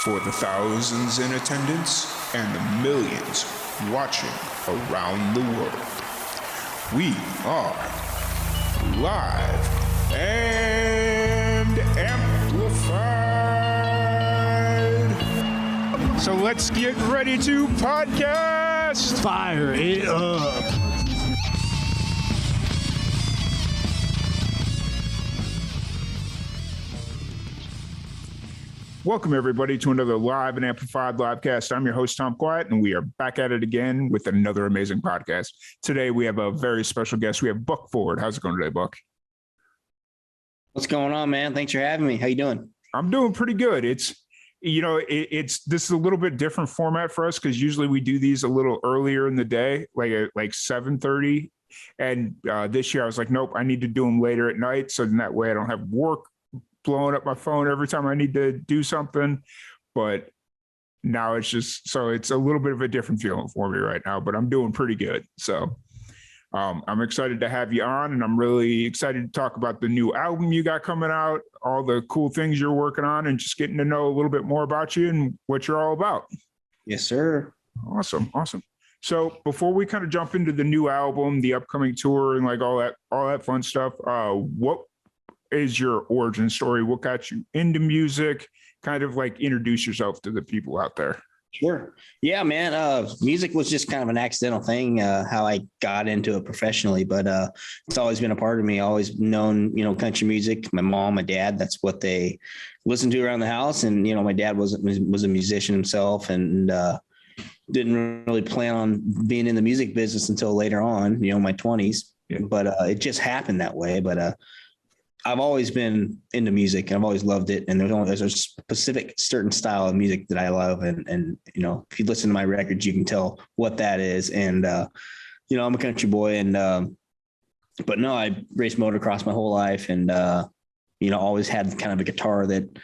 For the thousands in attendance and the millions watching around the world, we are live and amplified. So let's get ready to podcast. Fire it up. Welcome, everybody, to another live and amplified livecast. I'm your host, Tom Quiet, and we are back at it again with another amazing podcast. Today, we have a very special guest. We have Buck Ford. How's it going today, Buck? What's going on, man? Thanks for having me. How you doing? I'm doing pretty good. This is a little bit different format for us because usually we do these a little earlier in the day, like 7:30. And this year, I was like, nope, I need to do them later at night, so then that way I don't have work blowing up my phone every time I need to do something. But now it's a little bit of a different feeling for me right now, but I'm doing pretty good. So I'm excited to have you on, and I'm really excited to talk about the new album you got coming out, all the cool things you're working on, and just getting to know a little bit more about you and what you're all about. Yes, sir. Awesome. So before we kind of jump into the new album, the upcoming tour, and like all that fun stuff, what is your origin story? What got you into music? Kind of like introduce yourself to the people out there. Sure. Yeah, man. Music was just kind of an accidental thing, how I got into it professionally, but it's always been a part of me. Always known, country music. My mom, my dad, that's what they listened to around the house. And, my dad was a musician himself, and didn't really plan on being in the music business until later on, my 20s. Yeah. But it just happened that way. But I've always been into music, and I've always loved it. And there's a specific certain style of music that I love. And if you listen to my records, you can tell what that is. And, I'm a country boy, and, but no, I raced motocross my whole life, and, always had kind of a guitar that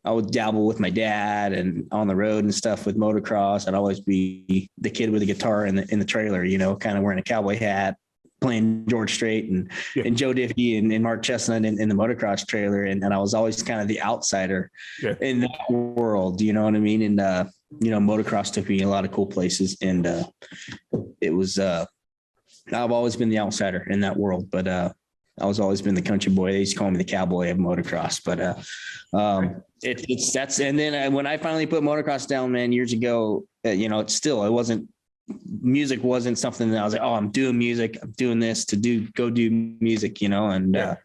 I would dabble with my dad and on the road and stuff with motocross. I'd always be the kid with a guitar in the trailer, kind of wearing a cowboy hat, playing George Strait and Joe Diffie and Mark Chestnut in the motocross trailer. And I was always kind of the outsider in that world, you know what I mean? And, motocross took me a lot of cool places, and it was, I've always been the outsider in that world, but I was always been the country boy. They used to call me the cowboy of motocross, but and then when I finally put motocross down, man, years ago, music wasn't something that I was like, oh, I'm doing music. I'm doing this to go do music, and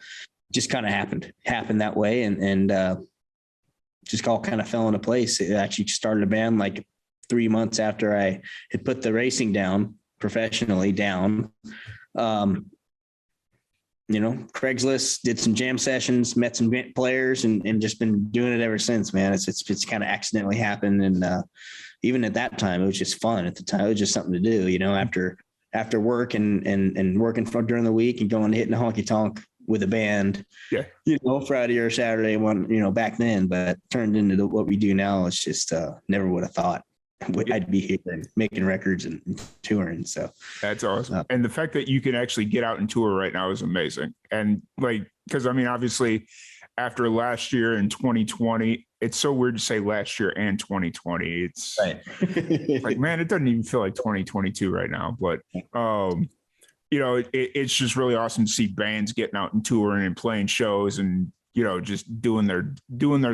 just kind of happened that way. And just all kind of fell into place. It actually started a band like 3 months after I had put the racing down professionally down. Craigslist, did some jam sessions, met some players, and just been doing it ever since, man. It's kind of accidentally happened. And, even at that time, it was just fun. At the time, it was just something to do, after work and working during the week and going and hitting a honky tonk with a band, Friday or Saturday one, back then, but turned into what we do now. It's just, never would have thought I'd be here and making records and touring. So that's awesome. And the fact that you can actually get out and tour right now is amazing. And because obviously after last year in 2020, it's so weird to say last year and 2020. It's right. Man, it doesn't even feel like 2022 right now, but it's just really awesome to see bands getting out and touring and playing shows and, just doing their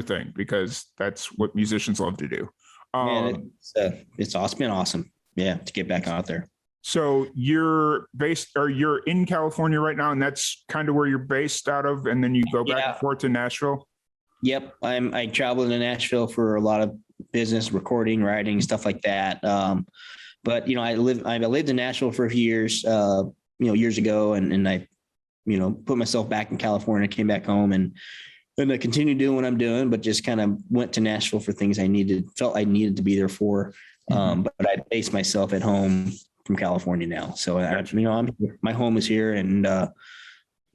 thing, because that's what musicians love to do. Man, it's awesome. Been awesome. Yeah. To get back out there. So you're in California right now, and that's kind of where you're based out of. And then you go back and forth to Nashville. Yep. I traveled to Nashville for a lot of business, recording, writing, stuff like that. But I lived in Nashville for a few years, years ago. And I, put myself back in California, came back home, and I continued doing what I'm doing, but just kind of went to Nashville for things felt I needed to be there for. But I based myself at home from California now. So my home is here, and I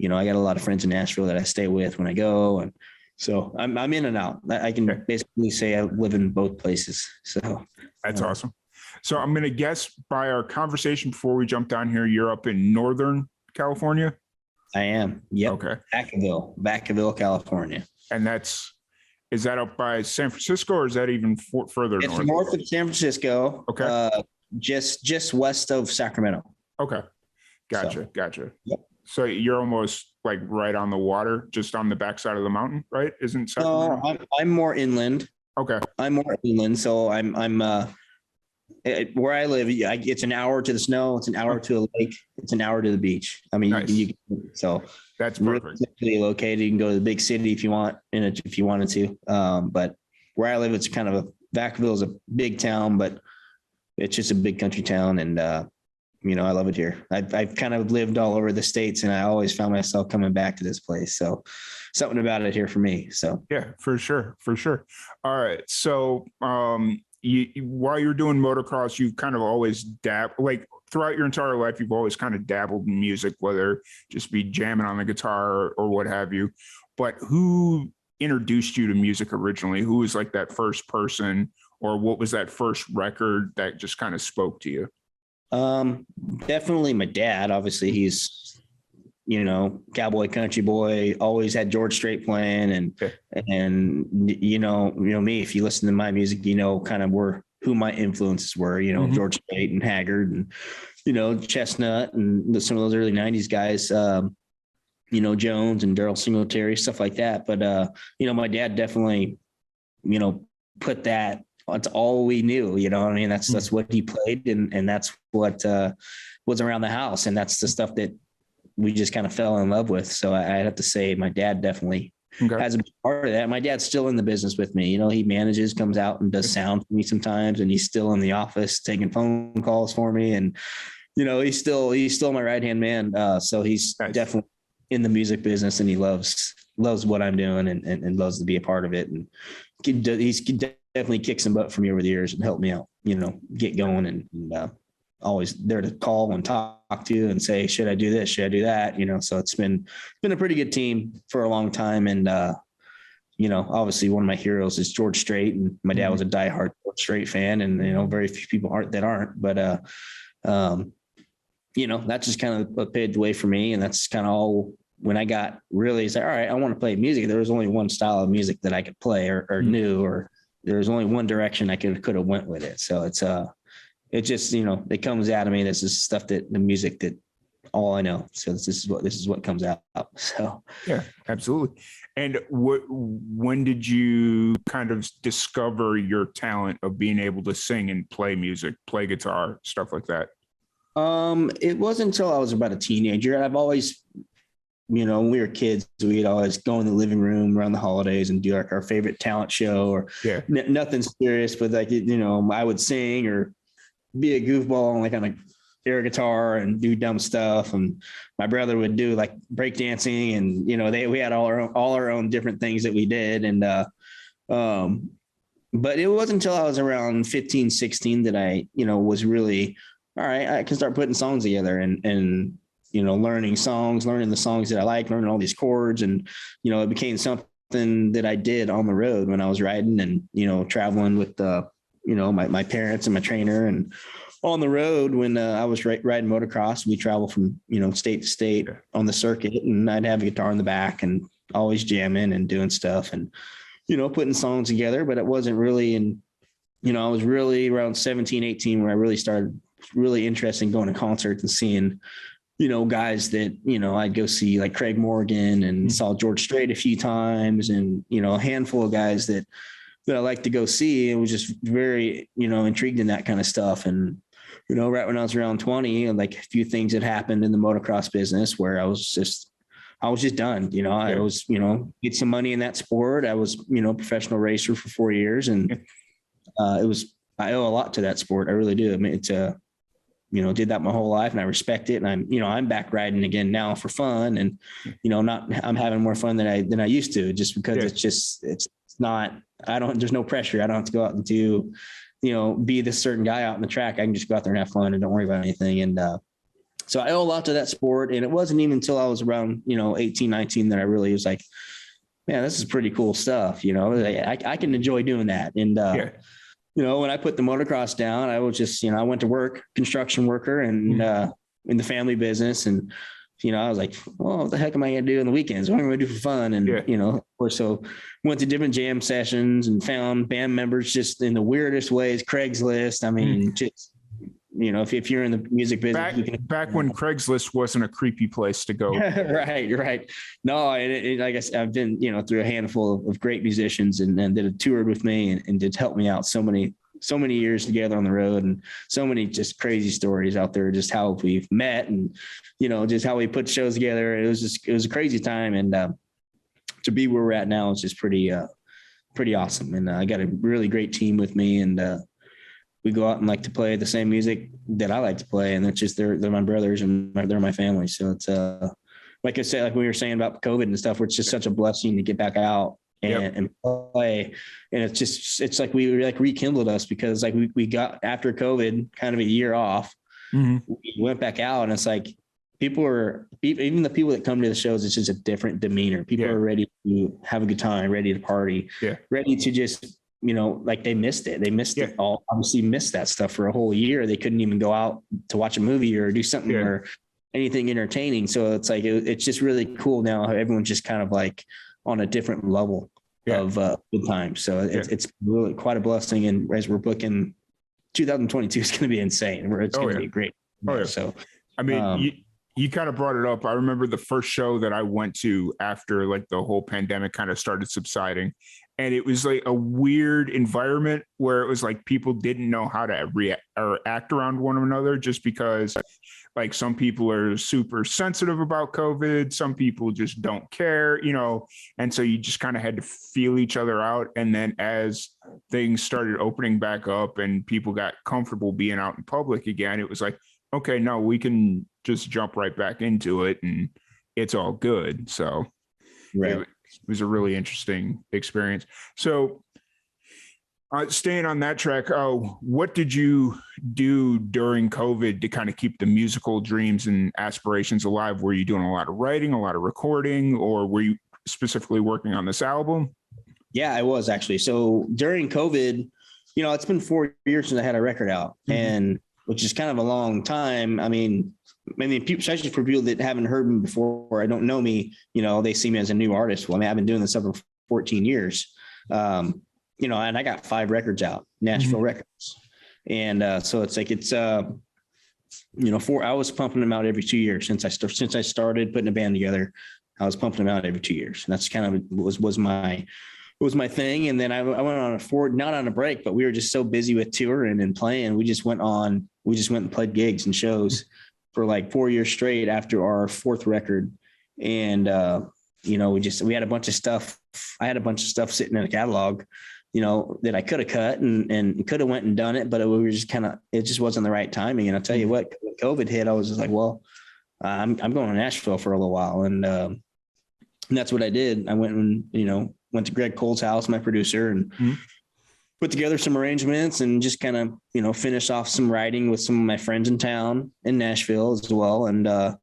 got a lot of friends in Nashville that I stay with when I go, and so I'm in and out. I can basically say I live in both places. So that's awesome. So I'm going to guess by our conversation before we jump down here, you're up in Northern California. I am. Yep. Okay. Vacaville, California. And that's Is that up by San Francisco, or is that even further It's north? north of San Francisco. Okay. Just west of Sacramento. Okay. So, Gotcha. yep. So you're almost like right on the water, just on the backside of the mountain, right? Isn't No, Sacramento? I'm more inland. Okay. So I'm where I live. It's an hour to the snow. It's an hour to a lake. It's an hour to the beach. I mean, Nice. so That's really perfect. centrally located. You can go to the big city if you want, if you wanted to. But where I live, it's kind of Vacaville is a big town, but it's just a big country town, and I love it here. I've kind of lived all over the States, and I always found myself coming back to this place. So something about it here for me. So Yeah, for sure. All right. So while you're doing motocross, you've kind of always like throughout your entire life, you've always kind of dabbled in music, whether just be jamming on the guitar or what have you. But who introduced you to music originally? Who was like that first person, or what was that first record that just kind of spoke to you? Definitely my dad. Obviously, he's cowboy country boy. Always had George Strait playing, and me. If you listen to my music, kind of who my influences were. Mhm. George Strait and Haggard, and Chestnut, and some of those early '90s guys. Jones and Daryl Singletary, stuff like that. But my dad definitely, put that. That's all we knew. I mean, that's what he played, and that's what was around the house, and that's the stuff that we just kind of fell in love with. So I'd have to say my dad definitely has a big part of that. My dad's still in the business with me. He manages, comes out and does sound for me sometimes, and he's still in the office taking phone calls for me, and he's still my right hand man. So he's definitely in the music business, and he loves what I'm doing, and loves to be a part of it. And he's definitely kicked some butt for me over the years and helped me out, get going, and always there to call and talk to you and say, should I do this? Should I do that? So it's been a pretty good team for a long time. And, obviously one of my heroes is George Strait, and my dad was a diehard George Strait fan, and, very few people aren't, but, that just kind of paved the way for me. And that's kind of all when I got really said, all right, I want to play music. There was only one style of music that I could play or knew, or there was only one direction I could have went with it. So it's, it just, it comes out of me. This is stuff the music that all I know. So this is what comes out. So, yeah, absolutely. And when did you kind of discover your talent of being able to sing and play music, play guitar, stuff like that? It wasn't until I was about a teenager. I've always, when we were kids, we'd always go in the living room around the holidays and do like our favorite talent show, or nothing serious, but like, I would sing or be a goofball on a air guitar and do dumb stuff. And my brother would do like breakdancing, and, we had all our own different things that we did. And, but it wasn't until I was around 15, 16 that I, was really, all right, I can start putting songs together and, learning the songs that I like, learning all these chords. And, it became something that I did on the road when I was riding and, traveling with, my parents and my trainer, and on the road when I was riding motocross. We travel from, state to state on the circuit, and I'd have a guitar in the back and always jamming and doing stuff and, putting songs together. But it wasn't really I was really around 17, 18 when I really started really interested in going to concerts and seeing, guys that, I'd go see, like Craig Morgan, and saw George Strait a few times, and, a handful of guys that I like to go see. It was just very, intrigued in that kind of stuff. And, right when I was around 20, like a few things had happened in the motocross business where I was just done. I was, get some money in that sport. I was, professional racer for 4 years, and I owe a lot to that sport. I really do. I mean, it's did that my whole life, and I respect it. And I'm back riding again now for fun, and, I'm having more fun than I used to, just because it's not, there's no pressure. I don't have to go out and do, be this certain guy out in the track. I can just go out there and have fun and don't worry about anything. And, so I owe a lot to that sport. And it wasn't even until I was around, 18, 19 that I really was like, man, this is pretty cool stuff. I can enjoy doing that. And, when I put the motocross down, I was just, I went to work, construction worker, and in the family business, and I was like, well, what the heck am I going to do on the weekends? What am I going to do for fun? And, or so went to different jam sessions and found band members just in the weirdest ways. Craigslist. I mean, just, if you're in the music business, back when Craigslist wasn't a creepy place to go. Right. No, like I said, I've been, through a handful of great musicians and that have toured with me and did help me out so many years together on the road, and so many just crazy stories out there, just how we've met and, just how we put shows together. It was a crazy time. And to be where we're at now is just pretty awesome. And I got a really great team with me, and we go out and like to play the same music that I like to play. And it's just, they're my brothers and they're my family. So it's like I said, like we were saying about COVID and stuff, where it's just such a blessing to get back out and play. And it's like we like rekindled us, because like we got after COVID kind of a year off, we went back out, and it's like even the people that come to the shows, it's just a different demeanor. People are ready to have a good time, ready to party, ready to just, like they missed it. They missed it all. Obviously missed that stuff for a whole year. They couldn't even go out to watch a movie or do something or anything entertaining. So it's like, it's just really cool now how everyone's just kind of like on a different level of good time. So it's really quite a blessing. And as we're booking 2022 is going to be insane. It's going to be great. So, I mean, you kind of brought it up. I remember the first show that I went to after like the whole pandemic kind of started subsiding. And it was like a weird environment where it was like people didn't know how to react or act around one another, just because like some people are super sensitive about COVID. Some people just don't care, and so you just kind of had to feel each other out. And then as things started opening back up and people got comfortable being out in public again, it was like, okay, no, we can just jump right back into it and it's all good. So it was a really interesting experience. So staying on that track, what did you do during COVID to kind of keep the musical dreams and aspirations alive? Were you doing a lot of writing, a lot of recording, or were you specifically working on this album? Yeah, I was actually. So during COVID, it's been 4 years since I had a record out, and which is kind of a long time. I mean, people, especially for people that haven't heard me before or don't know me, they see me as a new artist. Well, I mean, I've been doing this for 14 years, and I got 5 records out, Nashville records. And so it's like, I was pumping them out every 2 years since I started putting a band together. I was pumping them out every 2 years. And that's kind of was my thing. And then I went on not on a break, but we were just so busy with touring and playing. We just went and played gigs and shows for like 4 years straight after our 4th record. And, we had a bunch of stuff. I had a bunch of stuff sitting in a catalog, that I could have cut and could have went and done it, but we were just it just wasn't the right timing. And I'll tell you what, when COVID hit, I was just like, well, I'm going to Nashville for a little while. And that's what I did. I went and, went to Greg Cole's house, my producer, and put together some arrangements and just kind of, finish off some writing with some of my friends in town in Nashville as well. And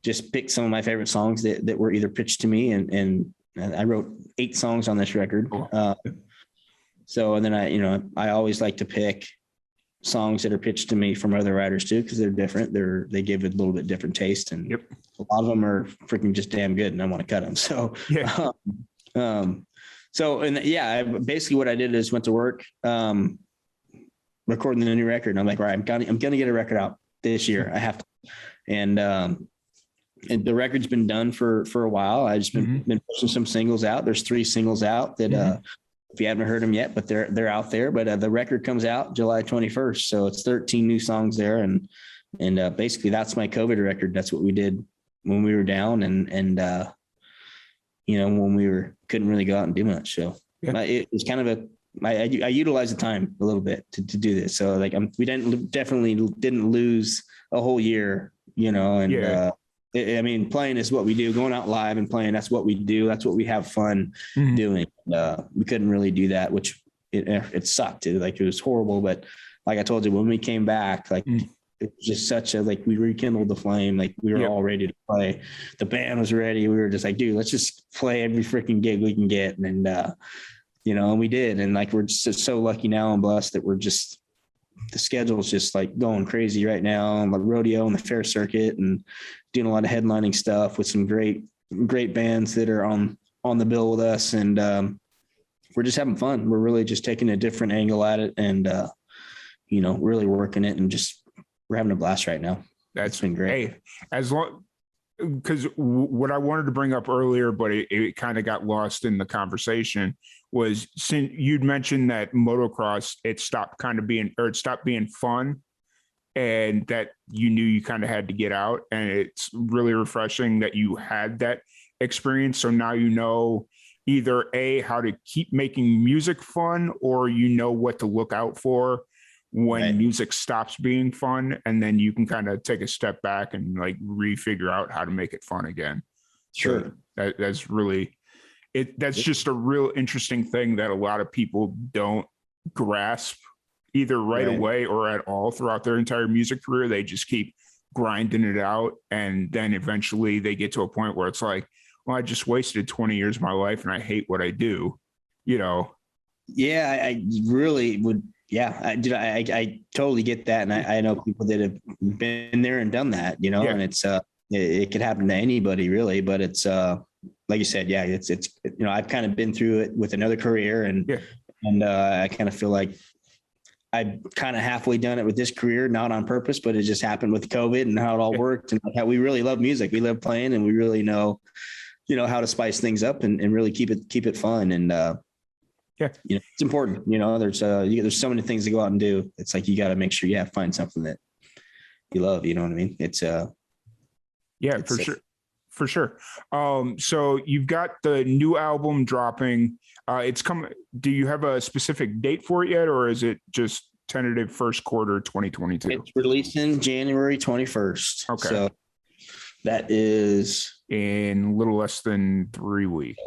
just picked some of my favorite songs that were either pitched to me. And I wrote 8 songs on this record. So, and then I always like to pick songs that are pitched to me from other writers too, because they're different. They give it a little bit different taste, and a lot of them are freaking just damn good, and I want to cut them. So, basically what I did is went to work, recording the new record. And I'm like, all right, I'm gonna get a record out this year. I have to, and the record's been done for a while. I just been pushing some singles out. There's 3 singles out that if you haven't heard them yet, but they're out there. But the record comes out July 21st, so it's 13 new songs there, and basically that's my COVID record. That's what we did when we were down, and when we couldn't really go out and do much. So it was kind of I utilized the time a little bit to do this. So like we definitely didn't lose a whole year, I mean, playing is what we do. Going out live and playing, that's what we do. That's what we have fun doing. We couldn't really do that, which it sucked. It was horrible. But like I told you, when we came back, like it was just such a, like, we rekindled the flame. Like we were all ready to play. The band was ready. We were just like, dude, let's just play every freaking gig we can get. And, and we did. And like, we're just so lucky now and blessed that we're just, the schedule is just like going crazy right now on the rodeo and the fair circuit, and doing a lot of headlining stuff with some great bands that are on the bill with us. And we're just having fun. We're really just taking a different angle at it, and really working it, and just we're having a blast right now. That's been great. Hey, as long, because what I wanted to bring up earlier, but it kind of got lost in the conversation, was since you'd mentioned that motocross, it stopped being fun, and that you knew you kind of had to get out. And it's really refreshing that you had that experience. So now you know either how to keep making music fun, or what to look out for when music stops being fun, and then you can kind of take a step back and like refigure out how to make it fun again. Sure. So that's really it. That's just a real interesting thing that a lot of people don't grasp either right away or at all throughout their entire music career. They just keep grinding it out. And then eventually they get to a point where it's like, well, I just wasted 20 years of my life and I hate what I do, Yeah, I really would. Yeah, I totally get that. And I know people that have been there and done that, and it's, it could happen to anybody really, but it's, like you said, it's, I've kind of been through it with another career, and I kind of feel like I've kind of halfway done it with this career, not on purpose, but it just happened with COVID and how it all worked, and how we really love music. We love playing, and we really know, how to spice things up and really keep it fun. And, it's important, there's so many things to go out and do. It's like, you got to make sure you find something that you love. You know what I mean? It's, for sure. So you've got the new album dropping. It's coming. Do you have a specific date for it yet, or is it just tentative first quarter 2022? It's releasing January 21st. Okay. So that is in a little less than 3 weeks,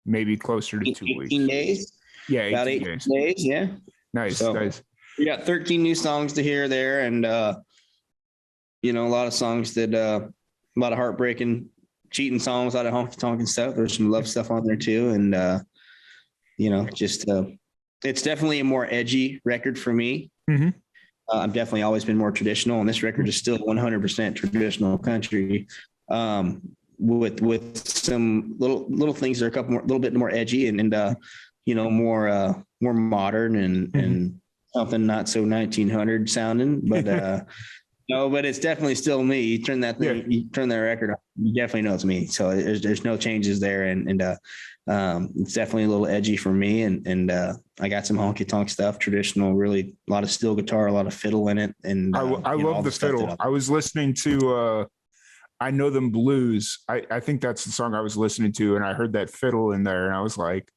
maybe closer to 2 weeks. 18 days. Yeah, about 18 days. Yeah. Nice. So Nice. We got 13 new songs to hear there, and a lot of songs that a lot of heartbreaking, cheating songs, a lot of honky tonk and stuff. There's some love stuff on there too, and it's definitely a more edgy record for me. Mm-hmm. I've definitely always been more traditional, and this record is still 100% traditional country, with some little things that are little bit more edgy and more modern and something not so 1900 sounding, but no, but it's definitely still me. You turn that thing, you turn that record on, you definitely know it's me. So there's no changes there, and it's definitely a little edgy for me, and I got some honky tonk stuff, traditional, really a lot of steel guitar, a lot of fiddle in it, and I love the fiddle. I was listening to I Know Them Blues. I think that's the song I was listening to, and I heard that fiddle in there, and I was like,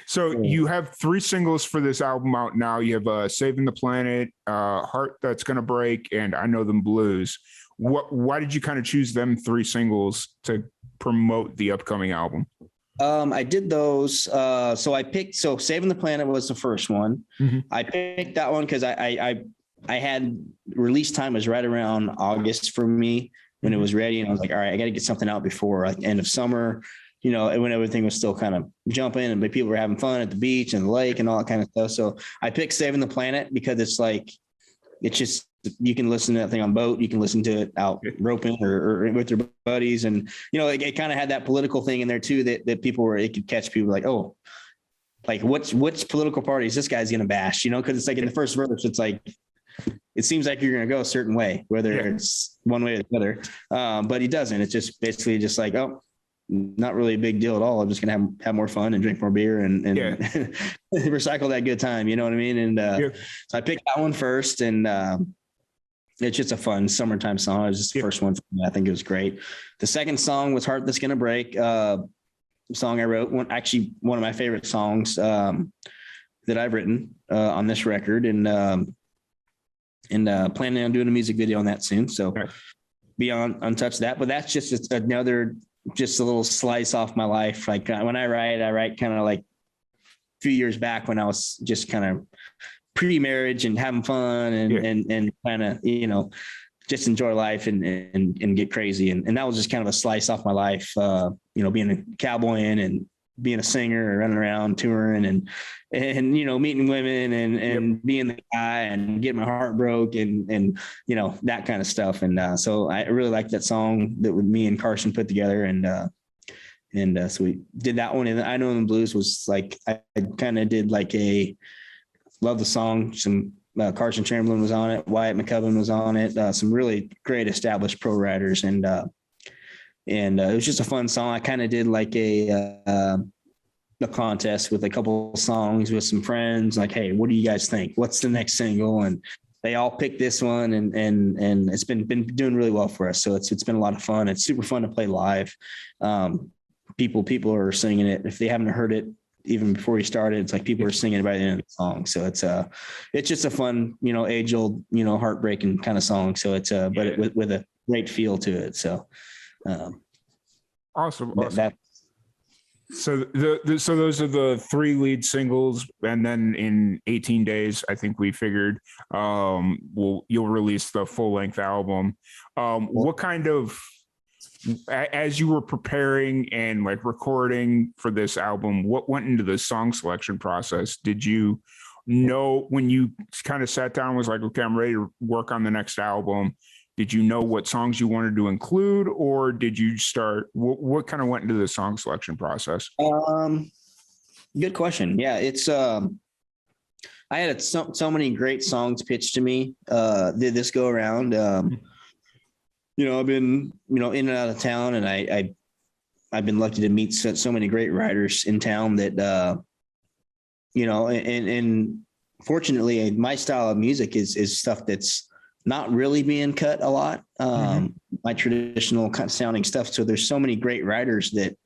so you have 3 singles for this album out now. You have Saving the Planet, Heart That's Gonna Break, and I Know Them Blues. Why did you kind of choose them 3 singles to promote the upcoming album? I did those. So I picked, Saving the Planet was the first one. Mm-hmm. I picked that one because I had release time was right around August for me when it was ready. And I was like, all right, I got to get something out before like end of summer, when everything was still kind of jumping and people were having fun at the beach and the lake and all that kind of stuff. So I picked Saving the Planet because it's just, you can listen to that thing on boat. You can listen to it out roping or with your buddies. And, it kind of had that political thing in there too, that it could catch people like, oh, like which political party is this guy's going to bash, cause it's like in the first verse, it's like, it seems like you're going to go a certain way, whether it's one way or the other. But he doesn't. It's just basically just like, oh, not really a big deal at all. I'm just going to have more fun and drink more beer and recycle that good time. You know what I mean? And so I picked that one first, and it's just a fun summertime song. It was just the first one for me. I think it was great. The second song was Heart That's Gonna Break, song I wrote. One of my favorite songs that I've written on this record, and planning on doing a music video on that soon. So be on touch of that. But that's just another, just a little slice off my life. Like when I write kind of like a few years back when I was just kind of pre-marriage and having fun and kind of, just enjoy life and get crazy. And that was just kind of a slice off my life, being a cowboy and being a singer or running around touring and meeting women and being the guy and getting my heart broke and that kind of stuff. And so I really like that song that me and Carson put together. And so we did that one. And I Know Them Blues was like, I kind of did like love the song. Some Carson Chamberlain was on it. Wyatt McCubbin was on it. Some really great established pro riders. And it was just a fun song. I kind of did like a contest with a couple of songs with some friends. Like, hey, what do you guys think? What's the next single? And they all picked this one, and it's been doing really well for us. So it's been a lot of fun. It's super fun to play live. People are singing it. If they haven't heard it even before we started, it's like people are singing it by the end of the song. So it's just a fun, age old, heartbreaking kind of song. So it's but with a great feel to it. So awesome. So so those are the 3 lead singles, and then in 18 days, I think we figured you'll release the full length album. What kind of, as you were preparing and like recording for this album, what went into the song selection process? Did you know when you kind of sat down and was like, okay, I'm ready to work on the next album? Did you know what songs you wanted to include, or did you start? What kind of went into the song selection process? Good question. Yeah, it's I had so many great songs pitched to me. Did this go around? I've been in and out of town, and I've been lucky to meet so many great writers in town that and fortunately, my style of music is stuff that's not really being cut a lot. My traditional kind of sounding stuff. So there's so many great writers that,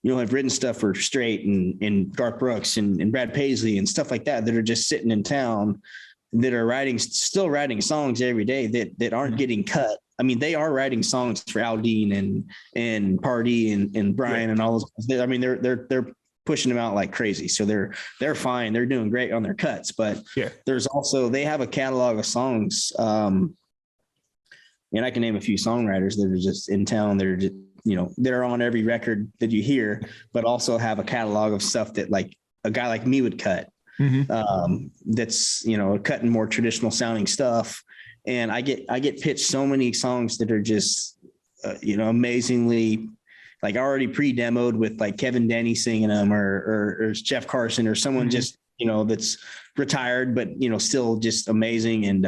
have written stuff for Straight and Garth Brooks and Brad Paisley and stuff like that are just sitting in town that are still writing songs every day that aren't getting cut. I mean, they are writing songs for Aldine and Party and Brian and all those. I mean, they're pushing them out like crazy. So they're fine. They're doing great on their cuts, but there's also, they have a catalog of songs. And I can name a few songwriters that are just in town. They're just, they're on every record that you hear, but also have a catalog of stuff that like a guy like me would cut. That's, cutting more traditional sounding stuff. And I get pitched so many songs that are just, amazingly, like already pre-demoed with like Kevin Denny singing them or Jeff Carson or someone just, that's retired, but, still just amazing. And,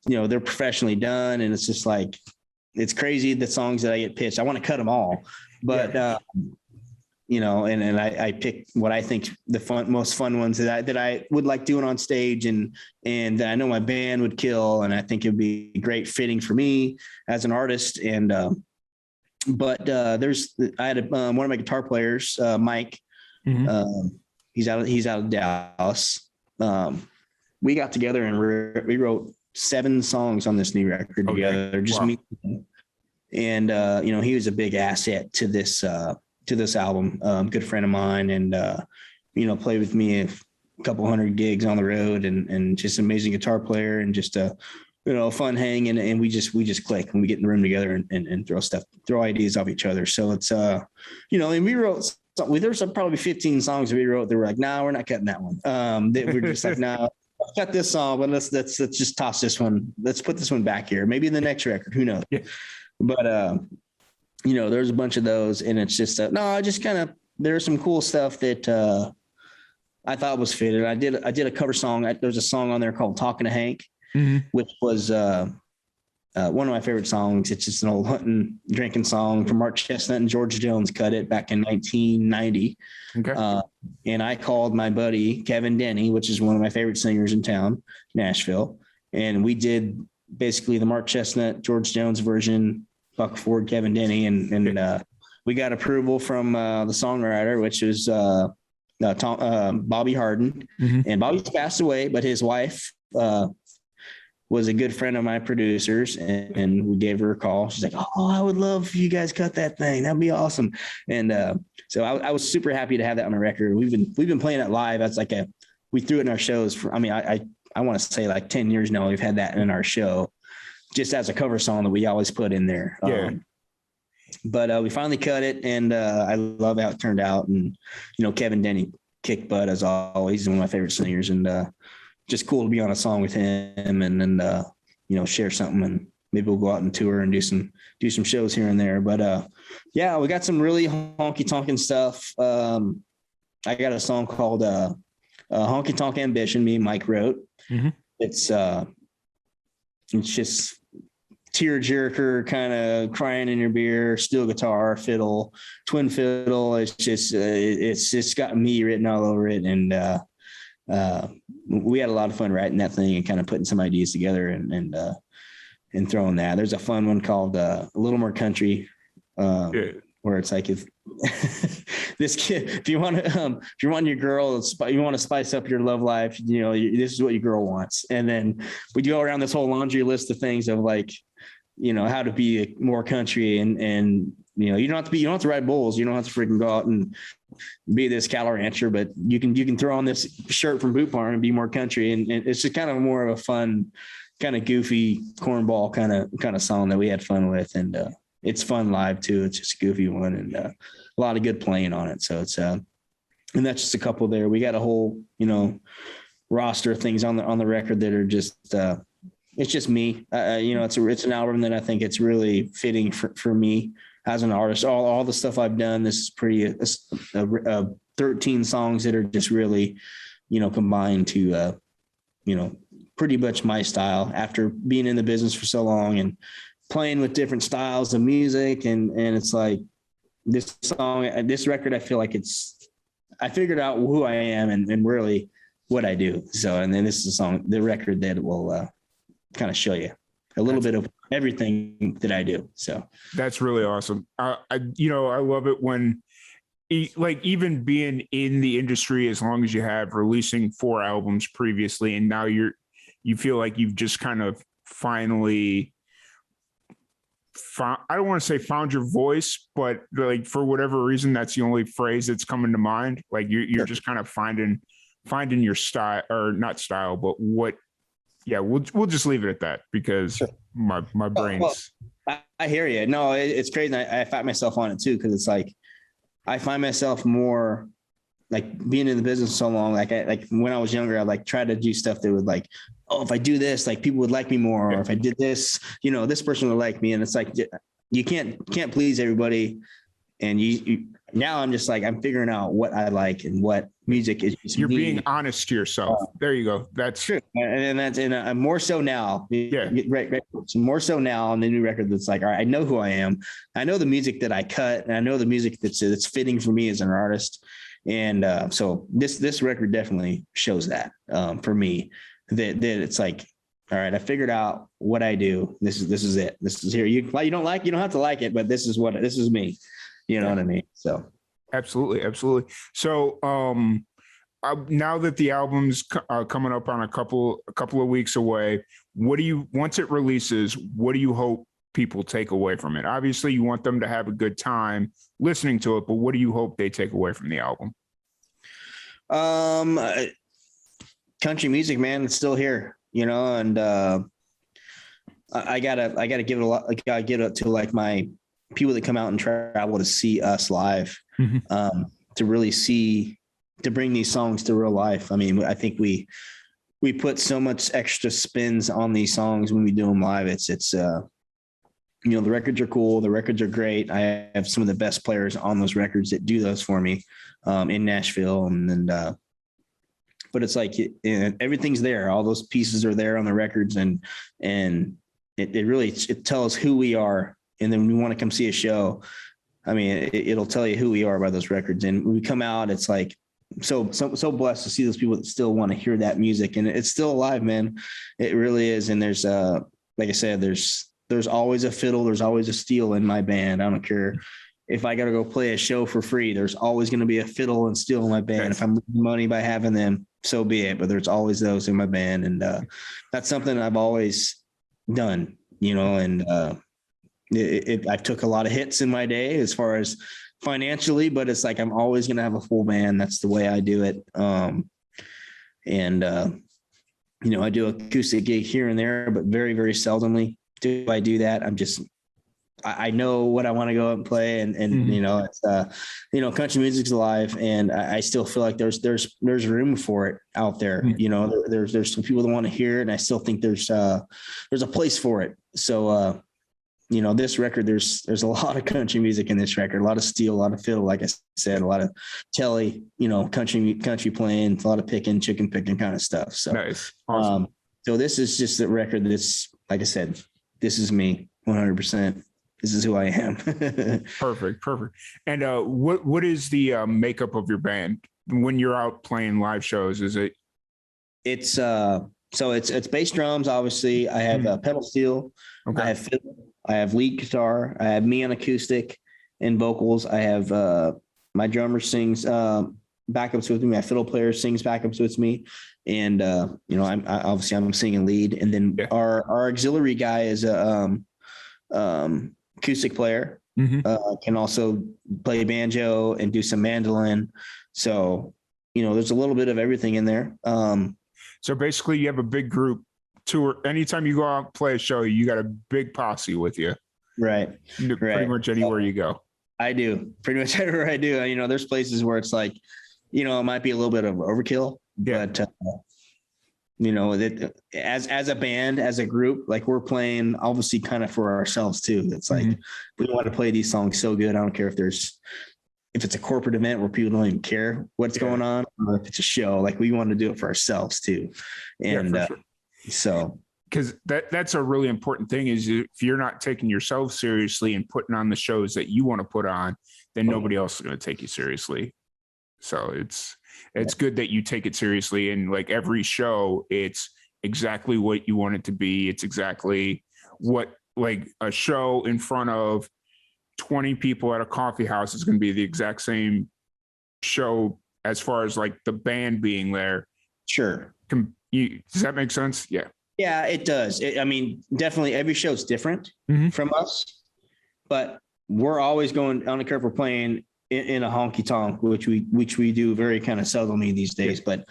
they're professionally done. And it's just like, it's crazy. The songs that I get pitched, I want to cut them all, but, and I pick what I think the most fun ones that I would like doing on stage and that I know my band would kill. And I think it'd be great fitting for me as an artist. And, but I had one of my guitar players, Mike. He's out of Dallas. We got together and we wrote 7 songs on this new record together. Just me. And he was a big asset to this album. Good friend of mine, and played with me a couple hundred gigs on the road, and just an amazing guitar player, and just fun hang, and we just click when we get in the room together and throw ideas off each other. So it's and we wrote there's probably 15 songs we wrote that were like, nah, we're not cutting that one. That we're just like, nah, cut this song, but let's just toss this one. Let's put this one back here. Maybe in the next record, who knows? Yeah. But there's a bunch of those, and it's just just kind of, there's some cool stuff that I thought was fitted. I did a cover song. There's a song on there called "Talking to Hank," which was one of my favorite songs. It's just an old hunting, drinking song from Mark Chestnut and George Jones cut it back in 1990. Okay. And I called my buddy Kevin Denny, which is one of my favorite singers in town, Nashville, and we did basically the Mark Chestnut, George Jones version, Buck Ford, Kevin Denny, and we got approval from the songwriter, which is Bobby Harden. And Bobby's passed away, but his wife was a good friend of my producers, and we gave her a call. She's like, "Oh, I would love if you guys cut that thing. That'd be awesome." And so I was super happy to have that on the record. We've been playing it live. That's like we threw it in our shows for, I want to say like 10 years now. We've had that in our show just as a cover song that we always put in there. but we finally cut it, and I love how it turned out. And Kevin Denny kicked butt as always. He's one of my favorite singers, and just cool to be on a song with him, and then share something, and maybe we'll go out and tour and do some shows here and there. But yeah, we got some really honky tonkin stuff. I got a song called Honky Tonk Ambition, me and Mike wrote. Mm-hmm. It's just tearjerker, kind of crying in your beer, steel guitar, fiddle, twin fiddle. It's just got me written all over it. And we had a lot of fun writing that thing and kind of putting some ideas together and throwing that. There's a fun one called A Little More Country, where it's like, if this kid, if you want your girl, you want to spice up your love life, this is what your girl wants. And then we go around this whole laundry list of things of like, how to be more country, and you don't have to ride bulls. You don't have to freaking go out and be this cattle rancher, but you can throw on this shirt from Boot Barn and be more country. And it's just kind of more of a fun, kind of goofy cornball kind of song that we had fun with. And it's fun live too. It's just a goofy one, and a lot of good playing on it. So it's and that's just a couple there. We got a whole, roster of things on the record that are just it's just me. It's an album that I think it's really fitting for me as an artist. All the stuff I've done, this is pretty 13 songs that are just really, combined to pretty much my style after being in the business for so long and playing with different styles of music. And it's like this record, I feel like I figured out who I am and really what I do. So, and then this is the record that will kind of show you a little bit of everything that I do. So that's really awesome. I love it when, like, even being in the industry as long as you have, releasing 4 albums previously, and now you feel like you've just kind of finally I don't want to say found your voice, but like for whatever reason, that's the only phrase that's coming to mind. Like you're just kind of finding your style, or not style, but what. Yeah, we'll just leave it at that because sure. my brain's. Well, I hear you. No, it's crazy. I find myself on it too, because it's like I find myself more like being in the business so long. Like when I was younger, I like try to do stuff that would like, oh, if I do this, like people would like me more. Or if I did this, this person would like me. And it's like you can't please everybody. And you now I'm just like, I'm figuring out what I like and what music is. You're being honest to yourself. There you go. That's true. And more so now. Yeah. Right. So more so now on the new record, that's like, all right, I know who I am. I know the music that I cut, and I know the music that's fitting for me as an artist. And so this record definitely shows that for me, that it's like, all right, I figured out what I do. This is it. This is here. You don't have to like it, but this is me. You know what I mean? So absolutely. So now that the album's coming up on a couple of weeks away, once it releases, what do you hope people take away from it? Obviously, you want them to have a good time listening to it, but what do you hope they take away from the album? Country music, man, it's still here, and I gotta give it a lot. I gotta give it to like my people that come out and travel to see us live, to really to bring these songs to real life. I mean, I think we put so much extra spins on these songs when we do them live. It's the records are cool. The records are great. I have some of the best players on those records that do those for me in Nashville. But it's like everything's there. All those pieces are there on the records, and it really tells who we are. And then when we want to come see a show, I mean, it'll tell you who we are by those records. And when we come out, it's like so blessed to see those people that still want to hear that music, and it's still alive, man. It really is. And there's like I said, there's always a fiddle, there's always a steel in my band. I don't care if I got to go play a show for free. There's always going to be a fiddle and steel in my band. If I'm losing money by having them, so be it. But there's always those in my band, and that's something I've always done, and I took a lot of hits in my day as far as financially, but it's like I'm always going to have a full band. That's the way I do it. I do acoustic gig here and there, but very, very seldomly do I do that. I'm just I know what I want to go out and play, and Mhm. it's country music's alive, and I still feel like there's room for it out there. Mhm. There's some people that want to hear it, and I still think there's a place for it. So this record, there's a lot of country music in this record, a lot of steel, a lot of fiddle, like I said, a lot of telly, country playing, a lot of chicken picking kind of stuff. So Nice. Awesome. so this is just a record that's, like I said, this is me 100%. This is who I am. Perfect. And what is the makeup of your band when you're out playing live shows? Is it? It's so it's bass drums. Obviously, I have pedal steel. Okay. I have fiddle. I have lead guitar. I have me on acoustic and vocals. I have my drummer sings backups with me. My fiddle player sings backups with me, and I'm singing lead. And then Yeah. our auxiliary guy is a acoustic player. Can also play banjo and do some mandolin. So, there's a little bit of everything in there. So basically, you have a big group tour. Anytime you go out and play a show, you got a big posse with you. Right. Pretty much anywhere you go. I do. Pretty much everywhere I do. There's places where it's like, it might be a little bit of overkill, but as a band, as a group, like we're playing obviously kind of for ourselves too. It's like we want to play these songs so good. I don't care if it's a corporate event where people don't even care what's going on, or if it's a show, like we want to do it for ourselves too. And sure. So because that's a really important thing is if you're not taking yourself seriously and putting on the shows that you want to put on, then nobody else is going to take you seriously. So it's good that you take it seriously, and like every show, it's exactly what you want it to be. It's exactly what, like, a show in front of 20 people at a coffee house is going to be the exact same show as far as like the band being there. Sure. Does that make sense? Yeah. Yeah, it does. Definitely every show's different from us, but we're always going, I don't care if we're playing in a honky tonk, which we do very kind of seldomly these days. But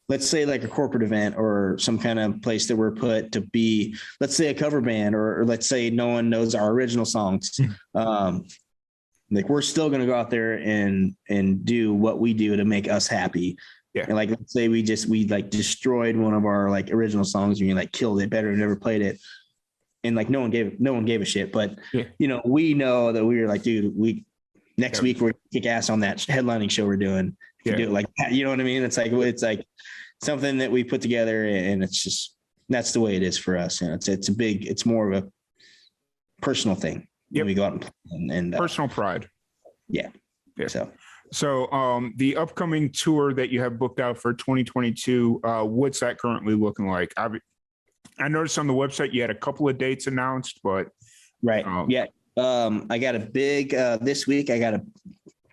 let's say like a corporate event or some kind of place that we're put to be, let's say a cover band, or let's say no one knows our original songs. Like we're still going to go out there and do what we do to make us happy. Yeah. And like, let's say we like destroyed one of our like original songs, and you like killed it better and never played it. And like, no one gave a shit, but we know that we were like, dude, next week we're kick ass on that headlining show we're doing. If you do it like that, you know what I mean? It's like something that we put together, and it's just, that's the way it is for us. It's more of a personal thing when we go out and personal pride. Yeah. So the upcoming tour that you have booked out for 2022, what's that currently looking like? I noticed on the website you had a couple of dates announced, but right. I got a big this week. I got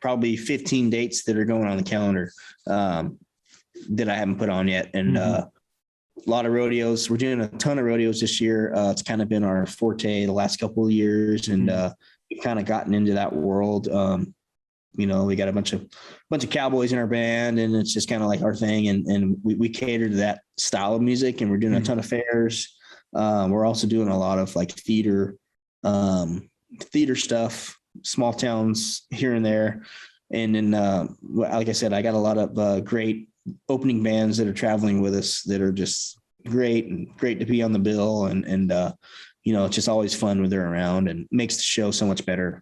probably 15 dates that are going on the calendar that I haven't put on yet, and a lot of rodeos. We're doing a ton of rodeos this year. It's kind of been our forte the last couple of years, and we've kind of gotten into that world. We got a bunch of cowboys in our band, and it's just kind of like our thing. And we cater to that style of music, and we're doing a ton of fairs. We're also doing a lot of like theater stuff, small towns here and there. And then, like I said, I got a lot of great opening bands that are traveling with us that are just great to be on the bill. And it's just always when they're around, and makes the show so much better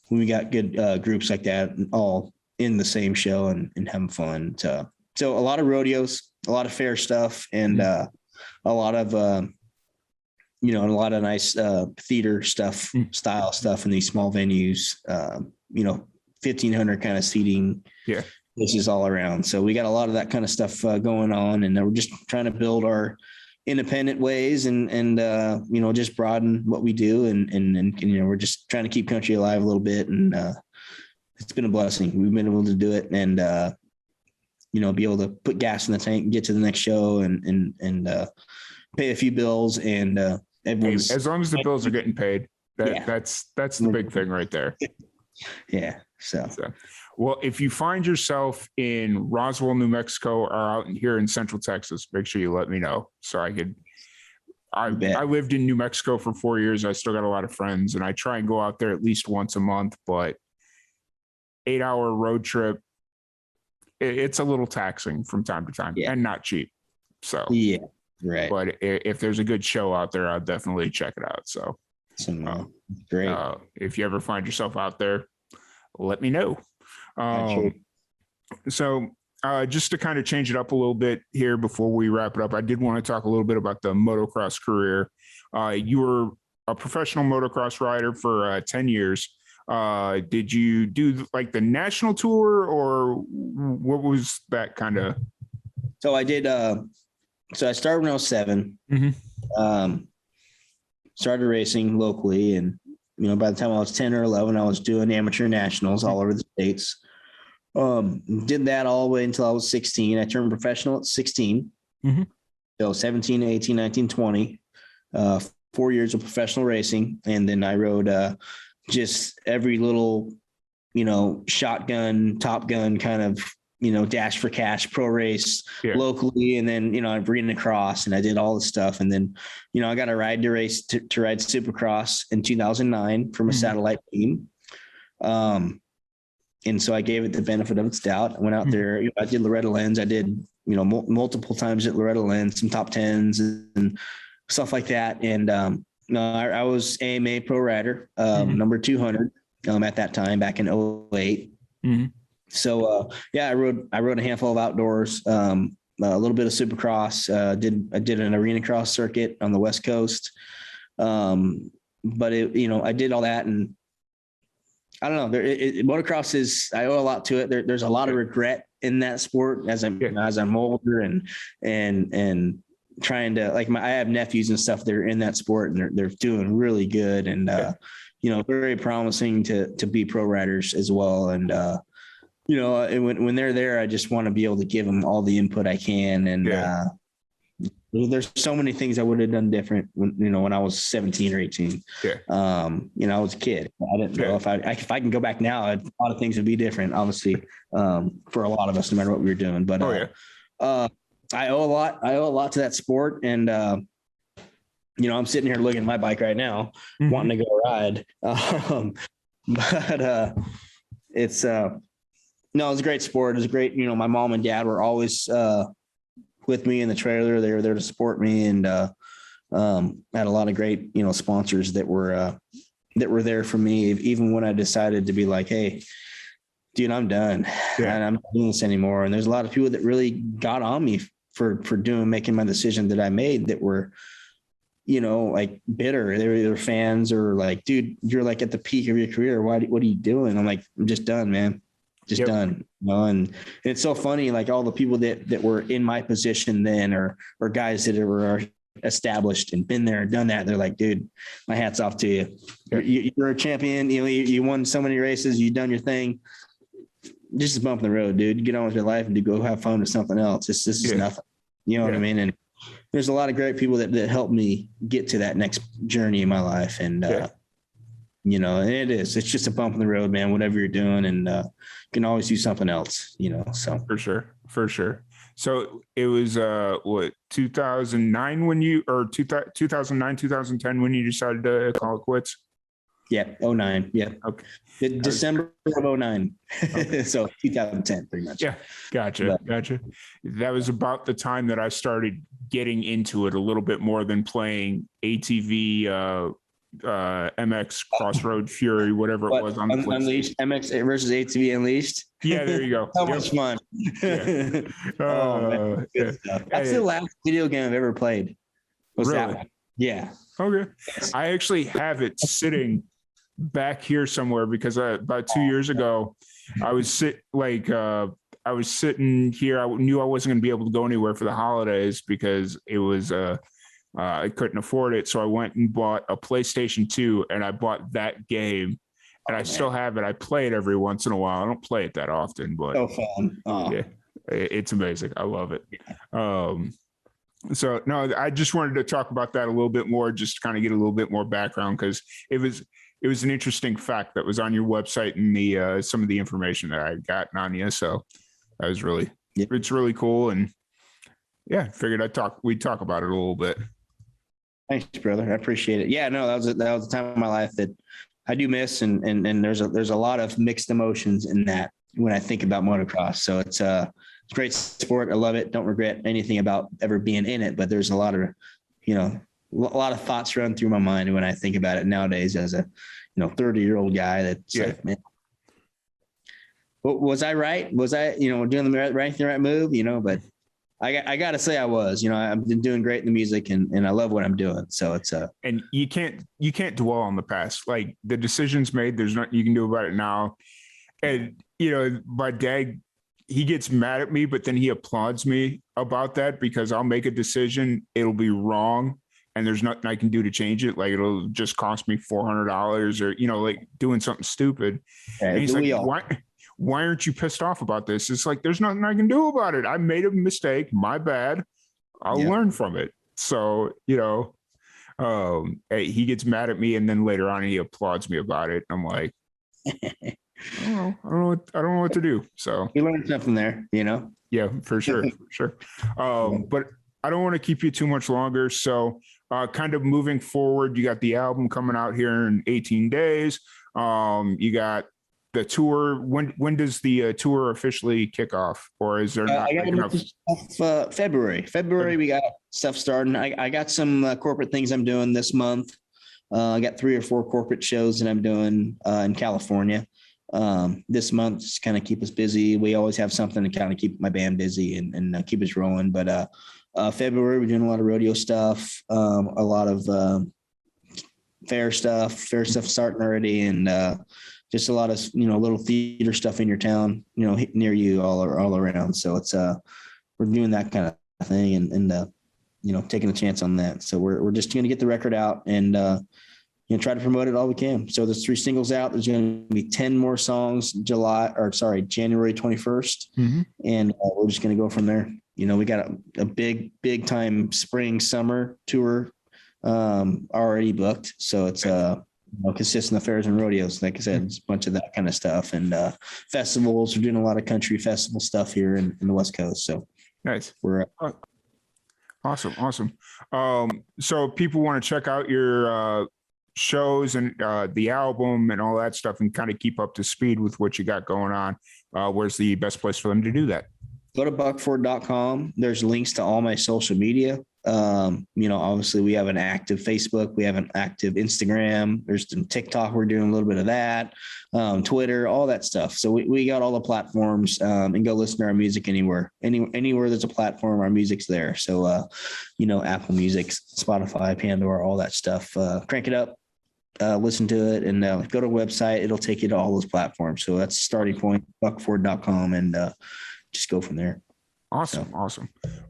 when we got good groups like that all in the same show and having fun. So a lot of rodeos, a lot of fair stuff, and a lot of a lot of nice theater stuff, style stuff in these small venues, 1,500 kind of seating places all around. So we got a lot of that kind of stuff going on, and we're just trying to build our independent ways and just broaden what we do. And we're just trying to keep country alive a little bit. And it's been a blessing. We've been able to do it, and be able to put gas in the tank and get to the next show and pay a few bills, and as long as the bills are getting paid, that's the big thing right there. Yeah. So, well, if you find yourself in Roswell, New Mexico, or out here in Central Texas, make sure you let me know so I lived in New Mexico for 4 years. I still got a lot of friends, and I try and go out there at least once a month, but 8-hour road trip, it's a little taxing from time to time and not cheap. So, yeah, right. But if there's a good show out there, I'll definitely check it out. So, great. If you ever find yourself out there, let me know. So, just to kind of change it up a little bit here before we wrap it up, I did want to talk a little bit about the motocross career. You were a professional motocross rider for 10 years. Did you do like the national tour, or what was that kind of? So I did. So I started when I was 7. Started racing locally, and by the time I was 10 or 11, I was doing amateur nationals all over the states. Did that all the way until I was 16. I turned professional at 16. So 17, 18, 19, 20. 4 years of professional racing, and then I rode just every little, shotgun, Top Gun kind of, dash for cash pro race locally. And then, I've ridden across, and I did all the stuff. And then, I got a ride to race to ride Supercross in 2009 from a satellite team. And so I gave it the benefit of its doubt. I went out there, I did Loretta Lynn's. I did, multiple times at Loretta Lynn's, some top 10s and stuff like that. And, I was AMA pro rider, number 200 at that time back in 08. So, I rode a handful of outdoors, a little bit of Supercross, I did an arena cross circuit on the West Coast. But I did all that, and I don't know, motocross is, I owe a lot to it. There's a lot of regret in that sport as I'm older and trying to, like, I have nephews and stuff that are in that sport, and they're doing really good, and very promising to be pro riders as well. And when they're there, I just want to be able to give them all the input I can. And there's so many things I would have done different when I was 17 or 18. I was a kid. I didn't know if I can go back now, a lot of things would be different, obviously, for a lot of us, no matter what we were doing. But I owe a lot to that sport. And, I'm sitting here looking at my bike right now, wanting to go ride. But it's, no, it was a great sport. It was great. My mom and dad were always, with me in the trailer. They were there to support me, and, had a lot of great, sponsors that were there for me, even when I decided to be like, hey, dude, I'm done. And I'm not doing this anymore. And there's a lot of people that really got on me for making my decision that I made, that were, like bitter. They were either fans or like, dude, you're like at the peak of your career. What are you doing? I'm like, I'm just done, man. Just done. And it's so funny, like all the people that were in my position then, or guys that were established and been there and done that, they're like, dude, my hat's off to you. You're a champion. You won so many races. You've done your thing. Just a bump in the road, dude. Get on with your life and go have fun with something else. This is nothing. You know what I mean? And there's a lot of great people that helped me get to that next journey in my life. And, and it's just a bump in the road, man, whatever you're doing. And you can always do something else, so. For sure. So it was, 2009 or 2009, 2010 when you decided to call it quits? Yeah. 09. Yeah. Okay. December of 09. Okay. So 2010 pretty much. Yeah. Gotcha. That was about the time that I started getting into it a little bit more than playing ATV, MX Crossroad Fury, whatever it was on the Unleashed, MX versus ATV Unleashed. Yeah, there you go. So much fun. Man, good stuff. That's the last video game I've ever played. Was really? That one? Yeah. Okay. I actually have it sitting back here somewhere because about 2 years ago, I was sitting here. I knew I wasn't going to be able to go anywhere for the holidays because it was I couldn't afford it. So I went and bought a PlayStation 2, and I bought that game, and I still have it. I play it every once in a while. I don't play it that often, but so fun. Yeah, it's amazing. I love it. So no, I just wanted to talk about that a little bit more, just to kind of get a little bit more background, because it was an interesting fact that was on your website and the some of the information that I had gotten on you. So that was really, it's really cool. And yeah, figured we'd talk about it a little bit. Thanks, brother. I appreciate it. Yeah, no, that was a time in my life that I do miss, and there's a lot of mixed emotions in that when I think about motocross. So it's a great sport. I love it. Don't regret anything about ever being in it. But there's a lot of, a lot of thoughts run through my mind when I think about it nowadays as a 30-year-old guy. That's like, man, was I right? Was I doing the right move? But I got to say I was. I've been doing great in the music, and I love what I'm doing. So it's and you can't dwell on the past. Like, the decisions made, there's nothing you can do about it now. And my dad, he gets mad at me, but then he applauds me about that, because I'll make a decision, it'll be wrong, and there's nothing I can do to change it. Like, it'll just cost me $400, or like doing something stupid. And he's like, why aren't you pissed off about this? It's like, there's nothing I can do about it. I made a mistake. My bad. I'll learn from it. So, he gets mad at me, and then later on he applauds me about it. I'm like, I don't know what to do. So you learned something there, Yeah, for sure. But I don't want to keep you too much longer. So kind of moving forward, you got the album coming out here in 18 days. You got the tour. When does the tour officially kick off, or is there not enough? February we got stuff starting. I got some corporate things I'm doing this month. I got 3 or 4 corporate shows that I'm doing in California this month, just kind of keep us busy. We always have something to kind of keep my band busy and keep us rolling. But February we're doing a lot of rodeo stuff, a lot of fair stuff starting already, and just a lot of little theater stuff in your town, near you all around. So it's we're doing that kind of thing, and taking a chance on that. So we're just going to get the record out and try to promote it all we can. So there's 3 singles out. There's going to be 10 more songs January 21st, and we're just going to go from there. We got a big time spring summer tour already booked. So it's consistent of fairs and rodeos. Like I said, it's a bunch of that kind of stuff, and festivals. We're doing a lot of country festival stuff here in the West Coast. So nice. We're awesome. So people want to check out your shows and the album and all that stuff, and kind of keep up to speed with what you got going on. Where's the best place for them to do that? Go to buckford.com. There's links to all my social media. Obviously we have an active Facebook, we have an active Instagram, there's some TikTok, we're doing a little bit of that, Twitter, all that stuff. So we got all the platforms, and go listen to our music anywhere there's a platform, our music's there. So, Apple Music, Spotify, Pandora, all that stuff, crank it up, listen to it, and go to a website. It'll take you to all those platforms. So that's starting point, buckford.com, and just go from there. Awesome.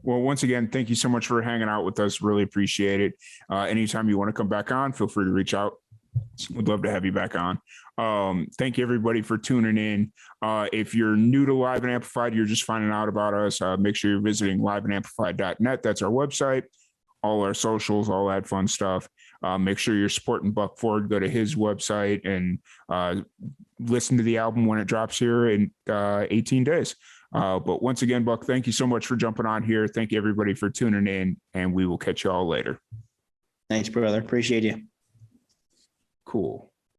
Well, once again, thank you so much for hanging out with us. Really appreciate it. Anytime you want to come back on, feel free to reach out. We'd love to have you back on. Thank you everybody for tuning in. If you're new to Live and Amplified, you're just finding out about us, make sure you're visiting liveandamplified.net. That's our website, all our socials, all that fun stuff. Make sure you're supporting Buck Ford. Go to his website and listen to the album when it drops here in 18 days. But once again, Buck, thank you so much for jumping on here. Thank you everybody for tuning in, and we will catch you all later. Thanks, brother. Appreciate you. Cool.